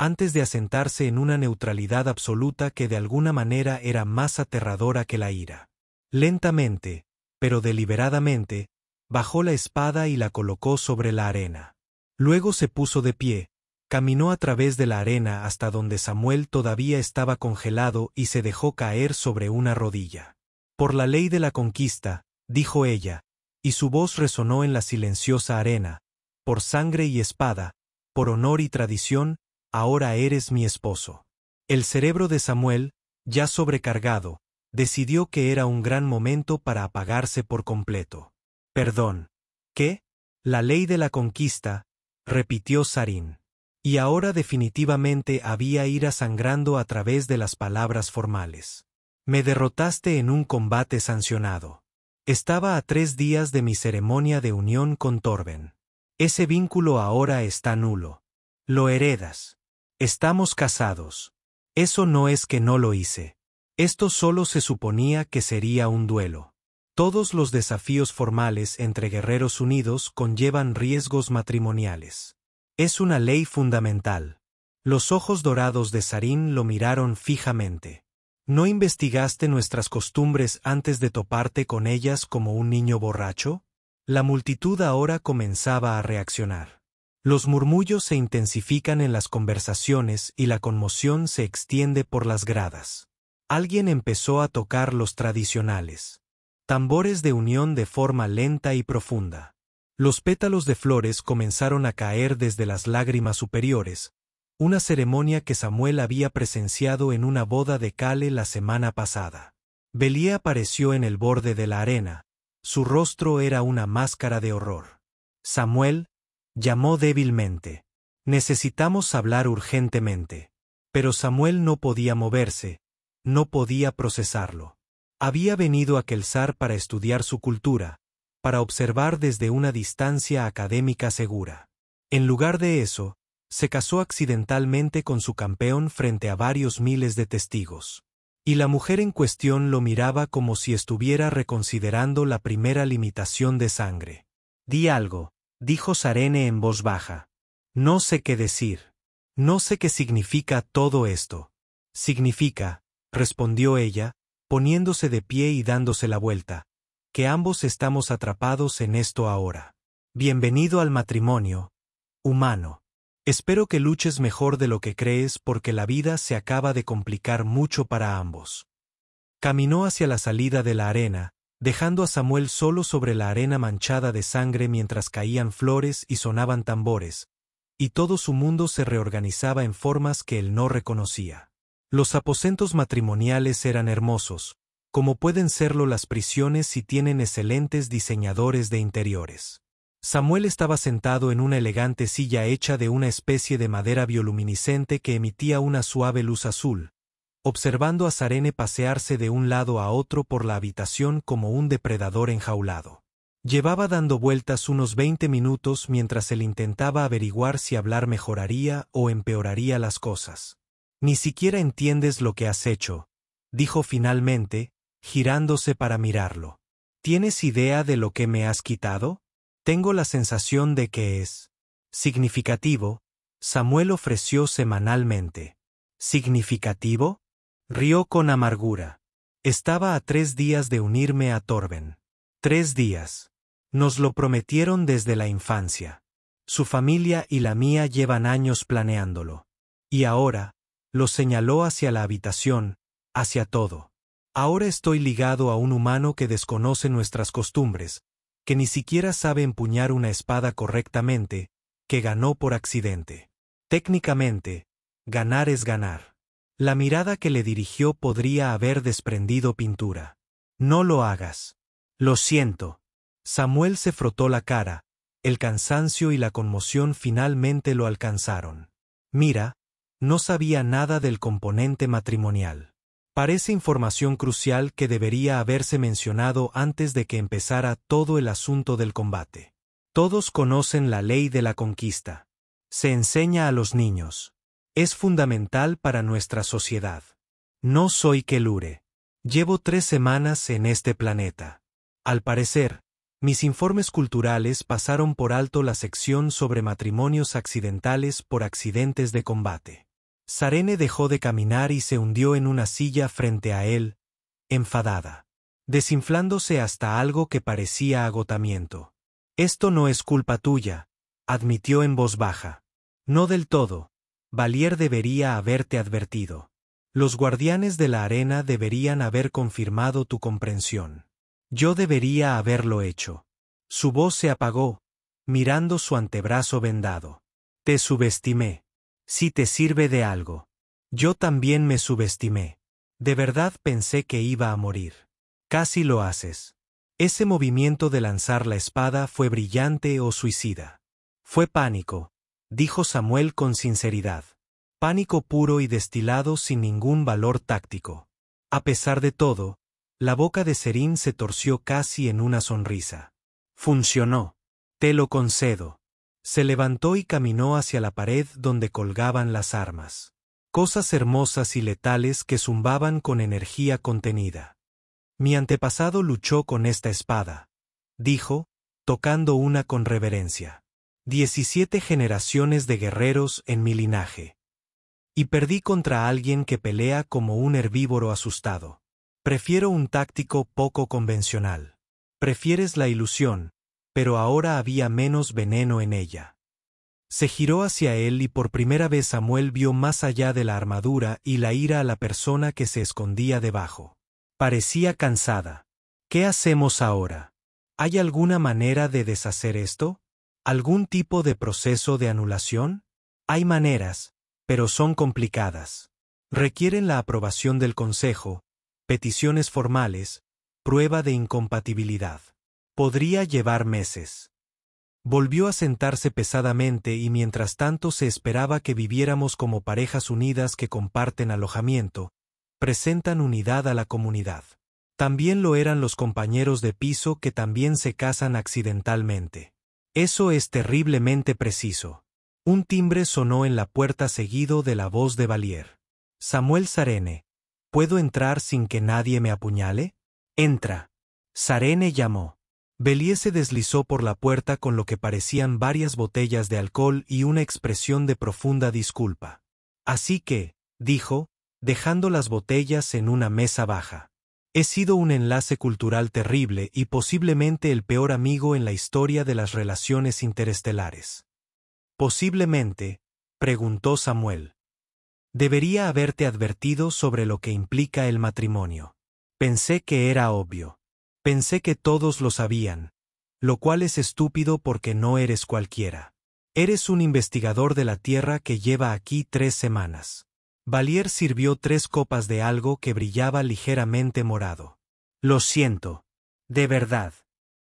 antes de asentarse en una neutralidad absoluta que de alguna manera era más aterradora que la ira. Lentamente, pero deliberadamente, bajó la espada y la colocó sobre la arena. Luego se puso de pie, caminó a través de la arena hasta donde Samuel todavía estaba congelado y se dejó caer sobre una rodilla. «Por la ley de la conquista», dijo ella, y su voz resonó en la silenciosa arena, «por sangre y espada, por honor y tradición, ahora eres mi esposo». El cerebro de Samuel, ya sobrecargado, decidió que era un gran momento para apagarse por completo. «Perdón. ¿Qué? La ley de la conquista», repitió Sarin. Y ahora definitivamente había ira sangrando a través de las palabras formales. «Me derrotaste en un combate sancionado. Estaba a 3 días de mi ceremonia de unión con Torben. Ese vínculo ahora está nulo. Lo heredas. Estamos casados. Eso no es que no lo hice. Esto solo se suponía que sería un duelo. Todos los desafíos formales entre guerreros unidos conllevan riesgos matrimoniales. Es una ley fundamental». Los ojos dorados de Sarin lo miraron fijamente. «¿No investigaste nuestras costumbres antes de toparte con ellas como un niño borracho?» La multitud ahora comenzaba a reaccionar. Los murmullos se intensifican en las conversaciones y la conmoción se extiende por las gradas. Alguien empezó a tocar los tradicionales tambores de unión de forma lenta y profunda. Los pétalos de flores comenzaron a caer desde las lágrimas superiores, una ceremonia que Samuel había presenciado en una boda de Kale la semana pasada. Belie apareció en el borde de la arena. Su rostro era una máscara de horror. «Samuel», llamó débilmente. «Necesitamos hablar urgentemente». Pero Samuel no podía moverse, no podía procesarlo. Había venido a Kelsar para estudiar su cultura, para observar desde una distancia académica segura. En lugar de eso, se casó accidentalmente con su campeón frente a varios miles de testigos. Y la mujer en cuestión lo miraba como si estuviera reconsiderando la primera limitación de sangre. «Di algo», dijo Sarene en voz baja. «No sé qué decir. No sé qué significa todo esto». «Significa», respondió ella, poniéndose de pie y dándose la vuelta, «que ambos estamos atrapados en esto ahora. Bienvenido al matrimonio, humano. Espero que luches mejor de lo que crees porque la vida se acaba de complicar mucho para ambos». Caminó hacia la salida de la arena, dejando a Samuel solo sobre la arena manchada de sangre mientras caían flores y sonaban tambores, y todo su mundo se reorganizaba en formas que él no reconocía. Los aposentos matrimoniales eran hermosos, como pueden serlo las prisiones si tienen excelentes diseñadores de interiores. Samuel estaba sentado en una elegante silla hecha de una especie de madera bioluminiscente que emitía una suave luz azul, observando a Sarene pasearse de un lado a otro por la habitación como un depredador enjaulado. Llevaba dando vueltas unos 20 minutos mientras él intentaba averiguar si hablar mejoraría o empeoraría las cosas. «Ni siquiera entiendes lo que has hecho», dijo finalmente, girándose para mirarlo. «¿Tienes idea de lo que me has quitado? Tengo la sensación de que es significativo», Samuel ofreció semanalmente. «¿Significativo?», rió con amargura. «Estaba a 3 días de unirme a Torben. 3 días. Nos lo prometieron desde la infancia. Su familia y la mía llevan años planeándolo. Y ahora», lo señaló hacia la habitación, hacia todo. «Ahora estoy ligado a un humano que desconoce nuestras costumbres, que ni siquiera sabe empuñar una espada correctamente, que ganó por accidente. Técnicamente, ganar es ganar». La mirada que le dirigió podría haber desprendido pintura. «No lo hagas. Lo siento». Samuel se frotó la cara, el cansancio y la conmoción finalmente lo alcanzaron. «Mira, no sabía nada del componente matrimonial. Parece información crucial que debería haberse mencionado antes de que empezara todo el asunto del combate. Todos conocen la ley de la conquista. Se enseña a los niños. Es fundamental para nuestra sociedad. No soy Kelure. Llevo 3 semanas en este planeta. Al parecer, mis informes culturales pasaron por alto la sección sobre matrimonios accidentales por accidentes de combate. Sarene dejó de caminar y se hundió en una silla frente a él, enfadada, desinflándose hasta algo que parecía agotamiento. Esto no es culpa tuya, admitió en voz baja. No del todo. Valier debería haberte advertido. Los guardianes de la arena deberían haber confirmado tu comprensión. Yo debería haberlo hecho. Su voz se apagó, mirando su antebrazo vendado. Te subestimé. Si te sirve de algo. Yo también me subestimé. De verdad pensé que iba a morir. Casi lo haces. Ese movimiento de lanzar la espada fue brillante o suicida. Fue pánico, dijo Samuel con sinceridad. Pánico puro y destilado sin ningún valor táctico. A pesar de todo, la boca de Serín se torció casi en una sonrisa. Funcionó. Te lo concedo. Se levantó y caminó hacia la pared donde colgaban las armas. Cosas hermosas y letales que zumbaban con energía contenida. Mi antepasado luchó con esta espada, dijo, tocando una con reverencia. 17 generaciones de guerreros en mi linaje. Y perdí contra alguien que pelea como un herbívoro asustado. Prefiero un táctico poco convencional. Prefieres la ilusión, pero ahora había menos veneno en ella. Se giró hacia él y por primera vez Samuel vio más allá de la armadura y la ira a la persona que se escondía debajo. Parecía cansada. ¿Qué hacemos ahora? ¿Hay alguna manera de deshacer esto? ¿Algún tipo de proceso de anulación? Hay maneras, pero son complicadas. Requieren la aprobación del Consejo, peticiones formales, prueba de incompatibilidad. Podría llevar meses. Volvió a sentarse pesadamente y mientras tanto se esperaba que viviéramos como parejas unidas que comparten alojamiento, presentan unidad a la comunidad. También lo eran los compañeros de piso que también se casan accidentalmente. Eso es terriblemente preciso. Un timbre sonó en la puerta seguido de la voz de Valier. Samuel Sarene, ¿puedo entrar sin que nadie me apuñale? Entra. Sarene llamó. Valier se deslizó por la puerta con lo que parecían varias botellas de alcohol y una expresión de profunda disculpa. Así que, dijo, dejando las botellas en una mesa baja. He sido un enlace cultural terrible y posiblemente el peor amigo en la historia de las relaciones interestelares. Posiblemente, preguntó Samuel. Debería haberte advertido sobre lo que implica el matrimonio. Pensé que era obvio. Pensé que todos lo sabían, lo cual es estúpido porque no eres cualquiera. Eres un investigador de la Tierra que lleva aquí 3 semanas. Valier sirvió 3 copas de algo que brillaba ligeramente morado. Lo siento. De verdad.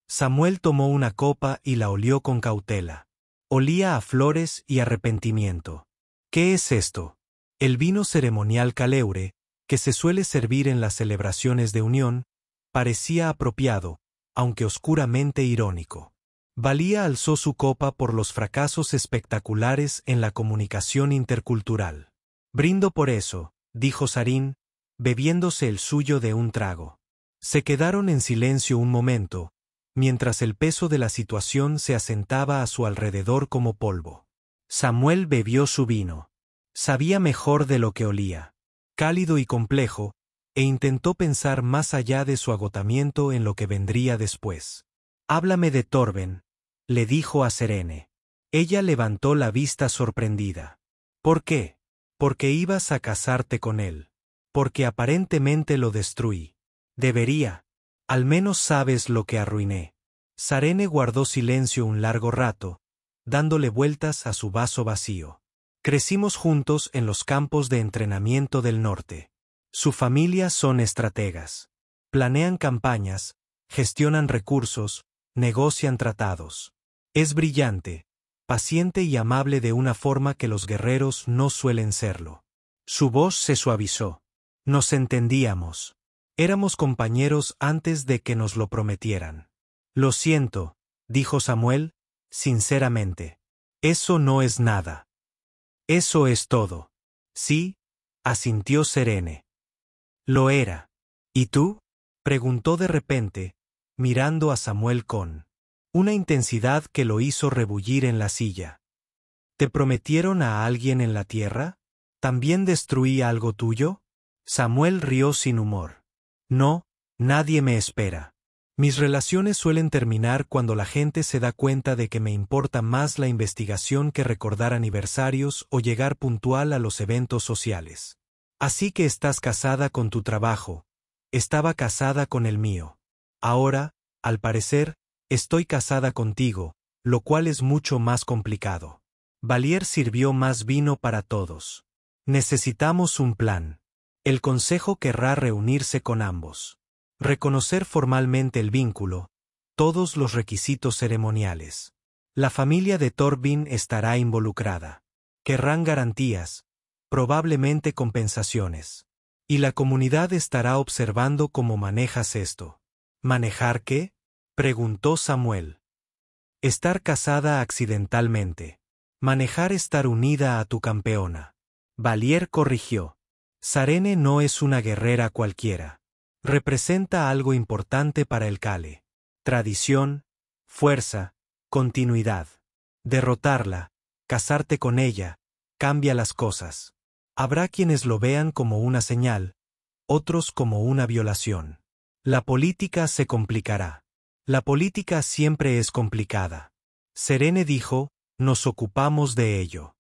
Samuel tomó una copa y la olió con cautela. Olía a flores y arrepentimiento. ¿Qué es esto? El vino ceremonial Caleure, que se suele servir en las celebraciones de unión, parecía apropiado, aunque oscuramente irónico. Valía alzó su copa por los fracasos espectaculares en la comunicación intercultural. Brindo por eso, dijo Sarín, bebiéndose el suyo de un trago. Se quedaron en silencio un momento, mientras el peso de la situación se asentaba a su alrededor como polvo. Samuel bebió su vino. Sabía mejor de lo que olía. Cálido y complejo, e intentó pensar más allá de su agotamiento en lo que vendría después. Háblame de Torben, le dijo a Serene. Ella levantó la vista sorprendida. ¿Por qué? Porque ibas a casarte con él. Porque aparentemente lo destruí. Debería. Al menos sabes lo que arruiné. Sarene guardó silencio un largo rato, dándole vueltas a su vaso vacío. Crecimos juntos en los campos de entrenamiento del norte. Su familia son estrategas. Planean campañas, gestionan recursos, negocian tratados. Es brillante, paciente y amable de una forma que los guerreros no suelen serlo. Su voz se suavizó. Nos entendíamos. Éramos compañeros antes de que nos lo prometieran. Lo siento, dijo Samuel, sinceramente. Eso no es nada. Eso es todo. Sí, asintió Serene. Lo era. ¿Y tú? Preguntó de repente, mirando a Samuel con una intensidad que lo hizo rebullir en la silla. ¿Te prometieron a alguien en la tierra? ¿También destruí algo tuyo? Samuel rió sin humor. No, nadie me espera. Mis relaciones suelen terminar cuando la gente se da cuenta de que me importa más la investigación que recordar aniversarios o llegar puntual a los eventos sociales. Así que estás casada con tu trabajo. Estaba casada con el mío. Ahora, al parecer, estoy casada contigo, lo cual es mucho más complicado. Valier sirvió más vino para todos. Necesitamos un plan. El consejo querrá reunirse con ambos. Reconocer formalmente el vínculo, todos los requisitos ceremoniales. La familia de Torvin estará involucrada. Querrán garantías, probablemente compensaciones. Y la comunidad estará observando cómo manejas esto. ¿Manejar qué? Preguntó Samuel. Estar casada accidentalmente. Manejar estar unida a tu campeona. Valier corrigió. Sarene no es una guerrera cualquiera. Representa algo importante para el Kale. Tradición, fuerza, continuidad. Derrotarla, casarte con ella, cambia las cosas. Habrá quienes lo vean como una señal, otros como una violación. La política se complicará. La política siempre es complicada. Serene dijo, nos ocupamos de ello.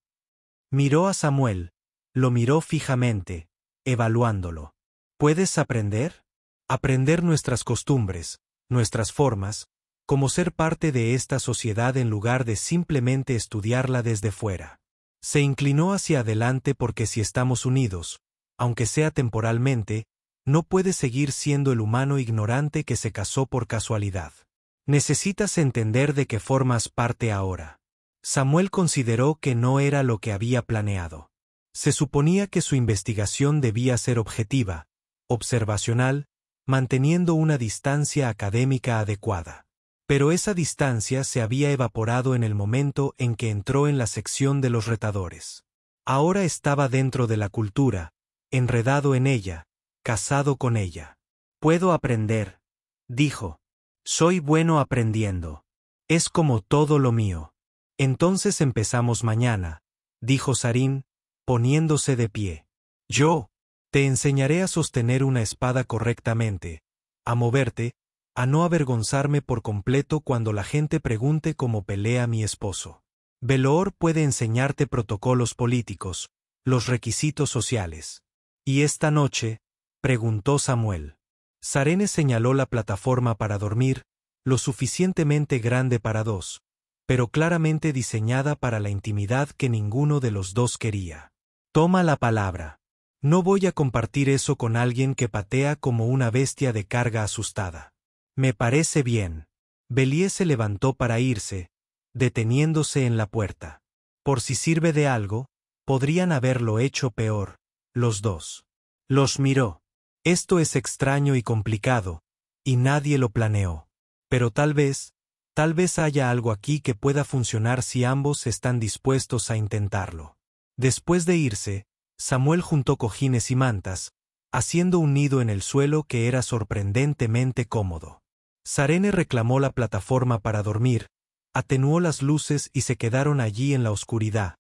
Miró a Samuel, lo miró fijamente, evaluándolo. ¿Puedes aprender? Aprender nuestras costumbres, nuestras formas, como ser parte de esta sociedad en lugar de simplemente estudiarla desde fuera. Se inclinó hacia adelante porque si estamos unidos, aunque sea temporalmente, no puedes seguir siendo el humano ignorante que se casó por casualidad. Necesitas entender de qué formas parte ahora. Samuel consideró que no era lo que había planeado. Se suponía que su investigación debía ser objetiva, observacional, manteniendo una distancia académica adecuada. Pero esa distancia se había evaporado en el momento en que entró en la sección de los retadores. Ahora estaba dentro de la cultura, enredado en ella, casado con ella. Puedo aprender, dijo. Soy bueno aprendiendo. Es como todo lo mío. Entonces empezamos mañana, dijo Sarin, poniéndose de pie. Yo te enseñaré a sostener una espada correctamente, a moverte, a no avergonzarme por completo cuando la gente pregunte cómo pelea mi esposo. Veloor puede enseñarte protocolos políticos, los requisitos sociales. ¿Y esta noche? Preguntó Samuel. Sarene señaló la plataforma para dormir, lo suficientemente grande para dos, pero claramente diseñada para la intimidad que ninguno de los dos quería. Toma la palabra. No voy a compartir eso con alguien que patea como una bestia de carga asustada. Me parece bien. Bélier se levantó para irse, deteniéndose en la puerta. Por si sirve de algo, podrían haberlo hecho peor, los dos. Los miró. Esto es extraño y complicado, y nadie lo planeó. Pero tal vez haya algo aquí que pueda funcionar si ambos están dispuestos a intentarlo. Después de irse, Samuel juntó cojines y mantas, haciendo un nido en el suelo que era sorprendentemente cómodo. Sarene reclamó la plataforma para dormir, atenuó las luces y se quedaron allí en la oscuridad,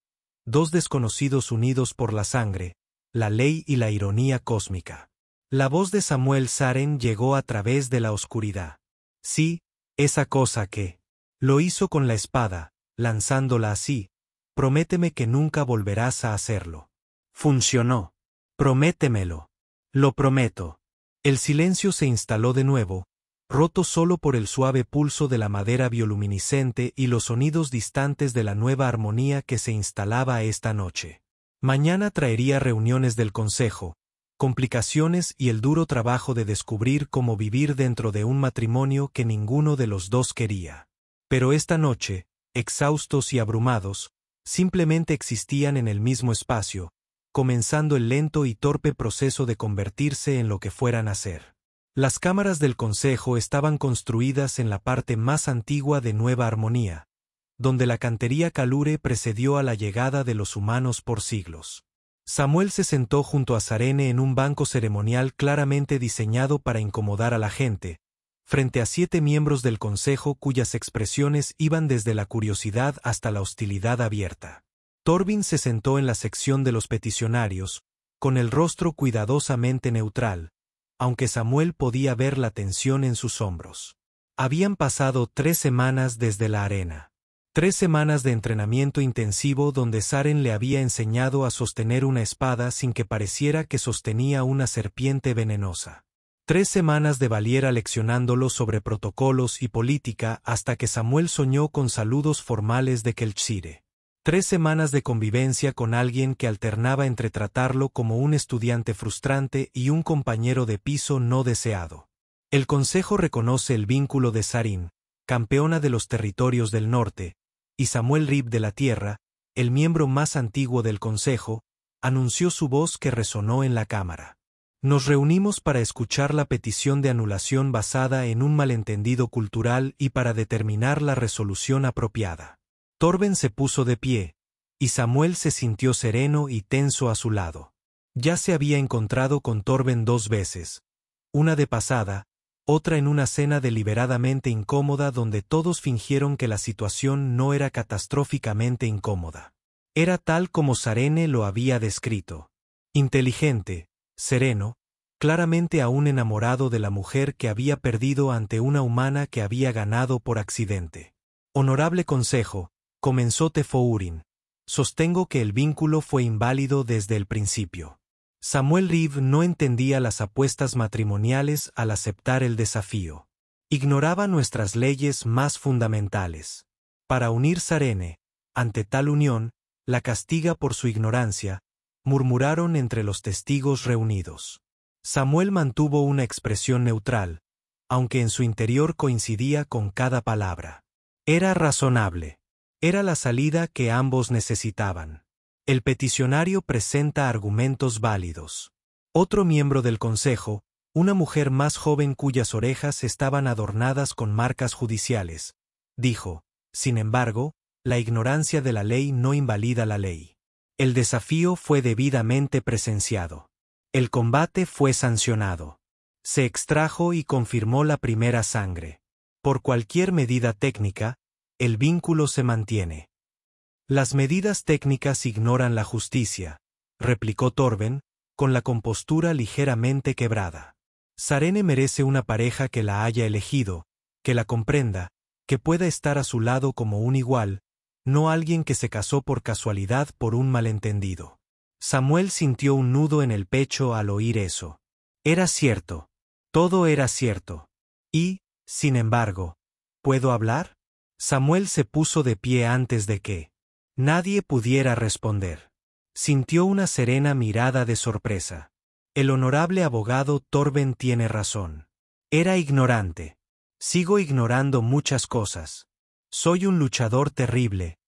dos desconocidos unidos por la sangre, la ley y la ironía cósmica. La voz de Samuel Saren llegó a través de la oscuridad. Sí, esa cosa que lo hizo con la espada, lanzándola así. Prométeme que nunca volverás a hacerlo. Funcionó. Prométemelo. Lo prometo. El silencio se instaló de nuevo, roto solo por el suave pulso de la madera bioluminiscente y los sonidos distantes de la nueva armonía que se instalaba esta noche. Mañana traería reuniones del consejo, complicaciones y el duro trabajo de descubrir cómo vivir dentro de un matrimonio que ninguno de los dos quería. Pero esta noche, exhaustos y abrumados, simplemente existían en el mismo espacio, comenzando el lento y torpe proceso de convertirse en lo que fueran a ser. Las cámaras del consejo estaban construidas en la parte más antigua de Nueva Armonía, donde la cantería Kalure precedió a la llegada de los humanos por siglos. Samuel se sentó junto a Sarene en un banco ceremonial claramente diseñado para incomodar a la gente, frente a 7 miembros del consejo cuyas expresiones iban desde la curiosidad hasta la hostilidad abierta. Torvin se sentó en la sección de los peticionarios, con el rostro cuidadosamente neutral, aunque Samuel podía ver la tensión en sus hombros. Habían pasado 3 semanas desde la arena. 3 semanas de entrenamiento intensivo donde Saren le había enseñado a sostener una espada sin que pareciera que sostenía una serpiente venenosa. 3 semanas de Valiera leccionándolo sobre protocolos y política hasta que Samuel soñó con saludos formales de Kelchire. 3 semanas de convivencia con alguien que alternaba entre tratarlo como un estudiante frustrante y un compañero de piso no deseado. El Consejo reconoce el vínculo de Sarin, campeona de los territorios del norte, y Samuel Reeve de la Tierra, el miembro más antiguo del Consejo, anunció su voz que resonó en la Cámara. Nos reunimos para escuchar la petición de anulación basada en un malentendido cultural y para determinar la resolución apropiada. Torben se puso de pie, y Samuel se sintió sereno y tenso a su lado. Ya se había encontrado con Torben 2 veces, una de pasada, otra en una cena deliberadamente incómoda donde todos fingieron que la situación no era catastróficamente incómoda. Era tal como Sarene lo había descrito. Inteligente, sereno, claramente aún enamorado de la mujer que había perdido ante una humana que había ganado por accidente. Honorable Consejo, comenzó Tefourin. Sostengo que el vínculo fue inválido desde el principio. Samuel Reeve no entendía las apuestas matrimoniales al aceptar el desafío. Ignoraba nuestras leyes más fundamentales. Para unir Sarene, ante tal unión, la castiga por su ignorancia, murmuraron entre los testigos reunidos. Samuel mantuvo una expresión neutral, aunque en su interior coincidía con cada palabra. Era razonable. Era la salida que ambos necesitaban. El peticionario presenta argumentos válidos. Otro miembro del Consejo, una mujer más joven cuyas orejas estaban adornadas con marcas judiciales, dijo, sin embargo, la ignorancia de la ley no invalida la ley. El desafío fue debidamente presenciado. El combate fue sancionado. Se extrajo y confirmó la primera sangre. Por cualquier medida técnica, el vínculo se mantiene. Las medidas técnicas ignoran la justicia, replicó Torben, con la compostura ligeramente quebrada. Sarene merece una pareja que la haya elegido, que la comprenda, que pueda estar a su lado como un igual, no alguien que se casó por casualidad por un malentendido. Samuel sintió un nudo en el pecho al oír eso. Era cierto. Todo era cierto. Y, sin embargo, ¿puedo hablar? Samuel se puso de pie antes de que nadie pudiera responder. Sintió una serena mirada de sorpresa. El honorable abogado Torben tiene razón. Era ignorante. Sigo ignorando muchas cosas. Soy un luchador terrible.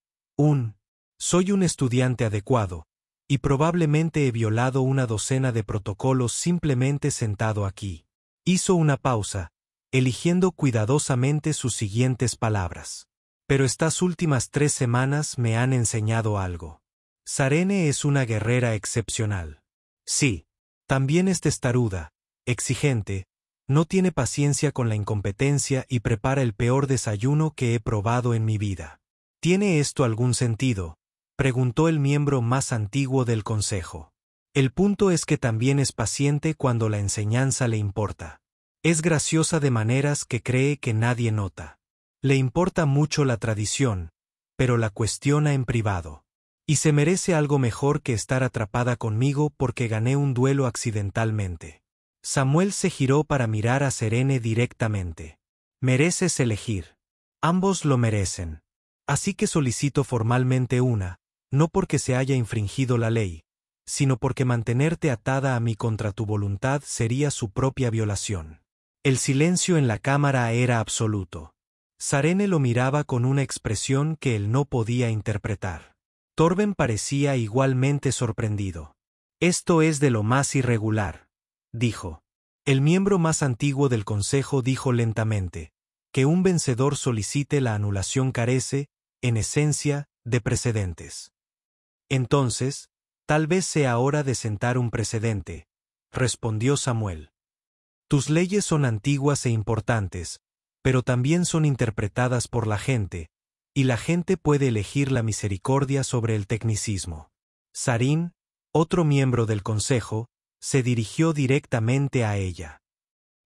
Soy un estudiante adecuado, y probablemente he violado una docena de protocolos simplemente sentado aquí. Hizo una pausa, eligiendo cuidadosamente sus siguientes palabras. Pero estas últimas 3 semanas me han enseñado algo. Sarene es una guerrera excepcional. Sí. También es testaruda, exigente, no tiene paciencia con la incompetencia y prepara el peor desayuno que he probado en mi vida. ¿Tiene esto algún sentido?, preguntó el miembro más antiguo del consejo. El punto es que también es paciente cuando la enseñanza le importa. Es graciosa de maneras que cree que nadie nota. Le importa mucho la tradición, pero la cuestiona en privado. Y se merece algo mejor que estar atrapada conmigo porque gané un duelo accidentalmente. Samuel se giró para mirar a Serene directamente. Mereces elegir. Ambos lo merecen. Así que solicito formalmente una, no porque se haya infringido la ley, sino porque mantenerte atada a mí contra tu voluntad sería su propia violación. El silencio en la cámara era absoluto. Sarene lo miraba con una expresión que él no podía interpretar. Torben parecía igualmente sorprendido. Esto es de lo más irregular, dijo. El miembro más antiguo del consejo dijo lentamente, que un vencedor solicite la anulación carece, en esencia, de precedentes. Entonces, tal vez sea hora de sentar un precedente, respondió Samuel. Tus leyes son antiguas e importantes, pero también son interpretadas por la gente, y la gente puede elegir la misericordia sobre el tecnicismo. Sarin, otro miembro del consejo, se dirigió directamente a ella.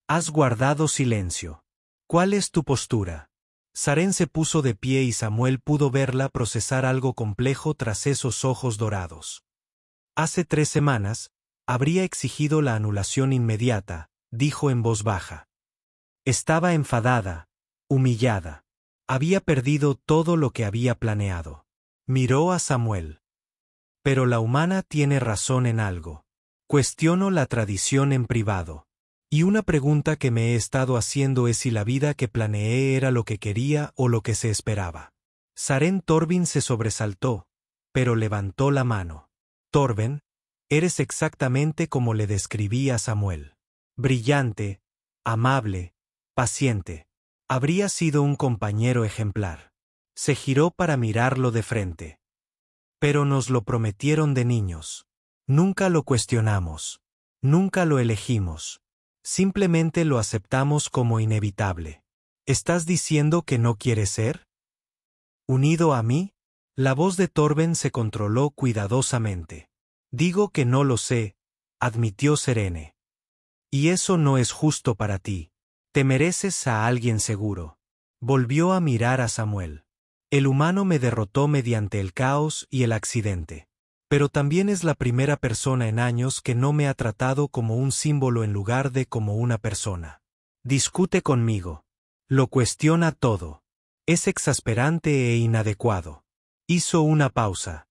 Has guardado silencio. ¿Cuál es tu postura? Sarén se puso de pie y Samuel pudo verla procesar algo complejo tras esos ojos dorados. Hace 3 semanas, habría exigido la anulación inmediata, dijo en voz baja. Estaba enfadada, humillada. Había perdido todo lo que había planeado. Miró a Samuel. Pero la humana tiene razón en algo. Cuestiono la tradición en privado. Y una pregunta que me he estado haciendo es si la vida que planeé era lo que quería o lo que se esperaba. Sarén Torvin se sobresaltó, pero levantó la mano. Torben, eres exactamente como le describí a Samuel. Brillante, amable, paciente. Habría sido un compañero ejemplar. Se giró para mirarlo de frente. Pero nos lo prometieron de niños. Nunca lo cuestionamos. Nunca lo elegimos. Simplemente lo aceptamos como inevitable. ¿Estás diciendo que no quieres ser? ¿Unido a mí? La voz de Torben se controló cuidadosamente. Digo que no lo sé, admitió Serene. Y eso no es justo para ti. Te mereces a alguien seguro. Volvió a mirar a Samuel. El humano me derrotó mediante el caos y el accidente. Pero también es la primera persona en años que no me ha tratado como un símbolo en lugar de como una persona. Discute conmigo. Lo cuestiona todo. Es exasperante e inadecuado. Hizo una pausa.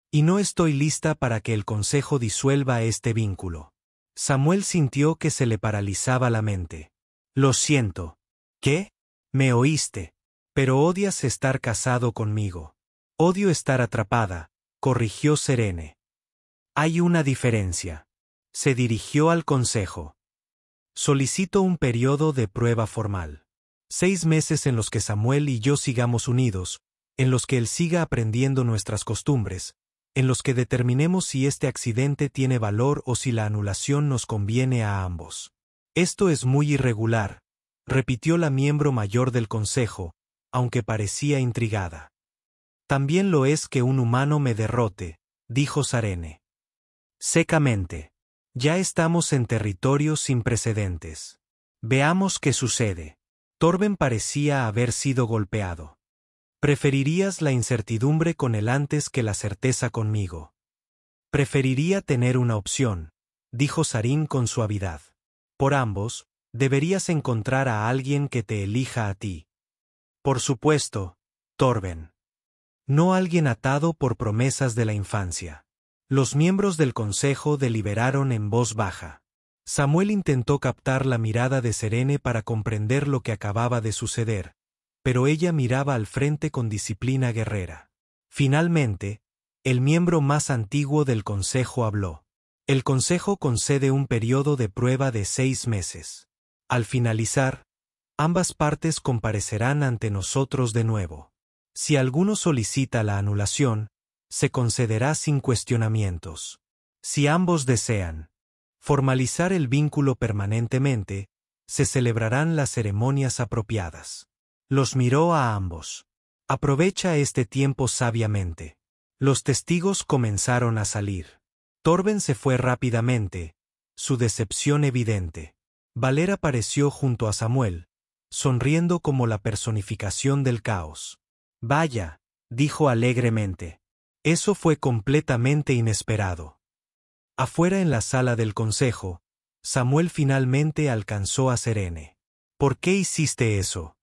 Y no estoy lista para que el consejo disuelva este vínculo. Samuel sintió que se le paralizaba la mente. Lo siento. ¿Qué? Me oíste. Pero odias estar casado conmigo. Odio estar atrapada. Corrigió Serene. Hay una diferencia. Se dirigió al consejo. Solicito un periodo de prueba formal. 6 meses en los que Samuel y yo sigamos unidos, en los que él siga aprendiendo nuestras costumbres, en los que determinemos si este accidente tiene valor o si la anulación nos conviene a ambos. Esto es muy irregular, repitió la miembro mayor del consejo, aunque parecía intrigada. También lo es que un humano me derrote, dijo Sarene. Secamente. Ya estamos en territorio sin precedentes. Veamos qué sucede. Torben parecía haber sido golpeado. Preferirías la incertidumbre con él antes que la certeza conmigo. Preferiría tener una opción, dijo Sarin con suavidad. Por ambos, deberías encontrar a alguien que te elija a ti. Por supuesto, Torben. No alguien atado por promesas de la infancia. Los miembros del consejo deliberaron en voz baja. Samuel intentó captar la mirada de Serene para comprender lo que acababa de suceder, pero ella miraba al frente con disciplina guerrera. Finalmente, el miembro más antiguo del consejo habló. El consejo concede un periodo de prueba de 6 meses. Al finalizar, ambas partes comparecerán ante nosotros de nuevo. Si alguno solicita la anulación, se concederá sin cuestionamientos. Si ambos desean formalizar el vínculo permanentemente, se celebrarán las ceremonias apropiadas. Los miró a ambos. Aprovecha este tiempo sabiamente. Los testigos comenzaron a salir. Torben se fue rápidamente, su decepción evidente. Valer apareció junto a Samuel, sonriendo como la personificación del caos. Vaya, dijo alegremente. Eso fue completamente inesperado. Afuera en la sala del consejo, Samuel finalmente alcanzó a Serene. ¿Por qué hiciste eso?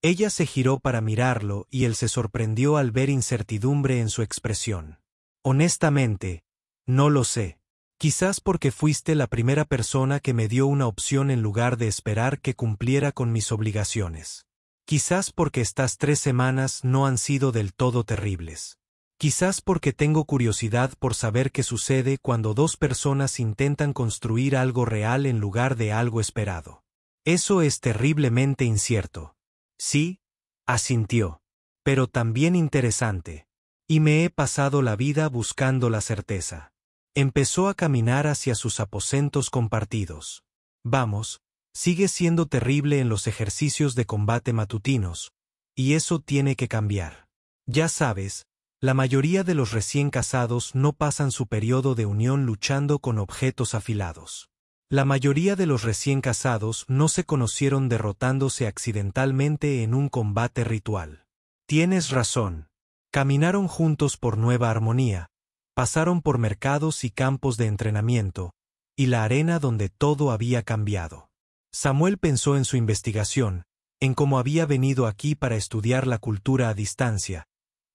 Ella se giró para mirarlo y él se sorprendió al ver incertidumbre en su expresión. Honestamente, no lo sé. Quizás porque fuiste la primera persona que me dio una opción en lugar de esperar que cumpliera con mis obligaciones. Quizás porque estas 3 semanas no han sido del todo terribles. Quizás porque tengo curiosidad por saber qué sucede cuando 2 personas intentan construir algo real en lugar de algo esperado. Eso es terriblemente incierto. Sí, asintió. Pero también interesante. Y me he pasado la vida buscando la certeza. Empezó a caminar hacia sus aposentos compartidos. Vamos, sigue siendo terrible en los ejercicios de combate matutinos, Y eso tiene que cambiar. Ya sabes, la mayoría de los recién casados no pasan su periodo de unión luchando con objetos afilados. La mayoría de los recién casados no se conocieron derrotándose accidentalmente en un combate ritual. Tienes razón. Caminaron juntos por Nueva Armonía, pasaron por mercados y campos de entrenamiento, y la arena donde todo había cambiado. Samuel pensó en su investigación, en cómo había venido aquí para estudiar la cultura a distancia,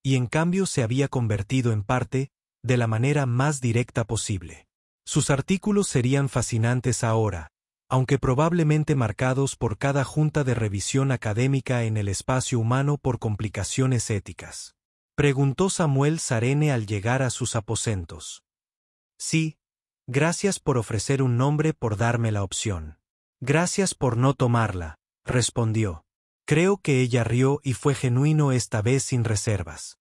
y en cambio se había convertido en parte, de la manera más directa posible. Sus artículos serían fascinantes ahora, aunque probablemente marcados por cada junta de revisión académica en el espacio humano por complicaciones éticas. Preguntó Samuel Sarene al llegar a sus aposentos. Sí, gracias por ofrecer un nombre por darme la opción. Gracias por no tomarla, respondió. Creo que ella rió y fue genuino esta vez sin reservas.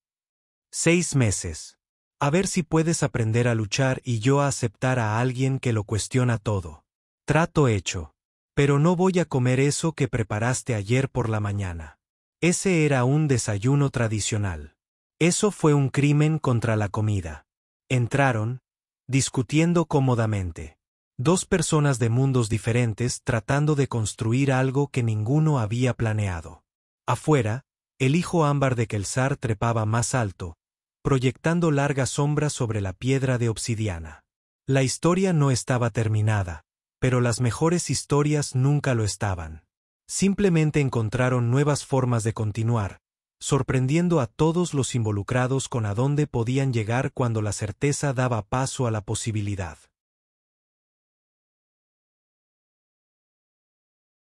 6 meses. A ver si puedes aprender a luchar y yo a aceptar a alguien que lo cuestiona todo. Trato hecho. Pero no voy a comer eso que preparaste ayer por la mañana. Ese era un desayuno tradicional. Eso fue un crimen contra la comida. Entraron, discutiendo cómodamente. 2 personas de mundos diferentes tratando de construir algo que ninguno había planeado. Afuera, el hijo ámbar de Kelsar trepaba más alto, proyectando largas sombras sobre la piedra de obsidiana. La historia no estaba terminada, pero las mejores historias nunca lo estaban. Simplemente encontraron nuevas formas de continuar, sorprendiendo a todos los involucrados con a dónde podían llegar cuando la certeza daba paso a la posibilidad.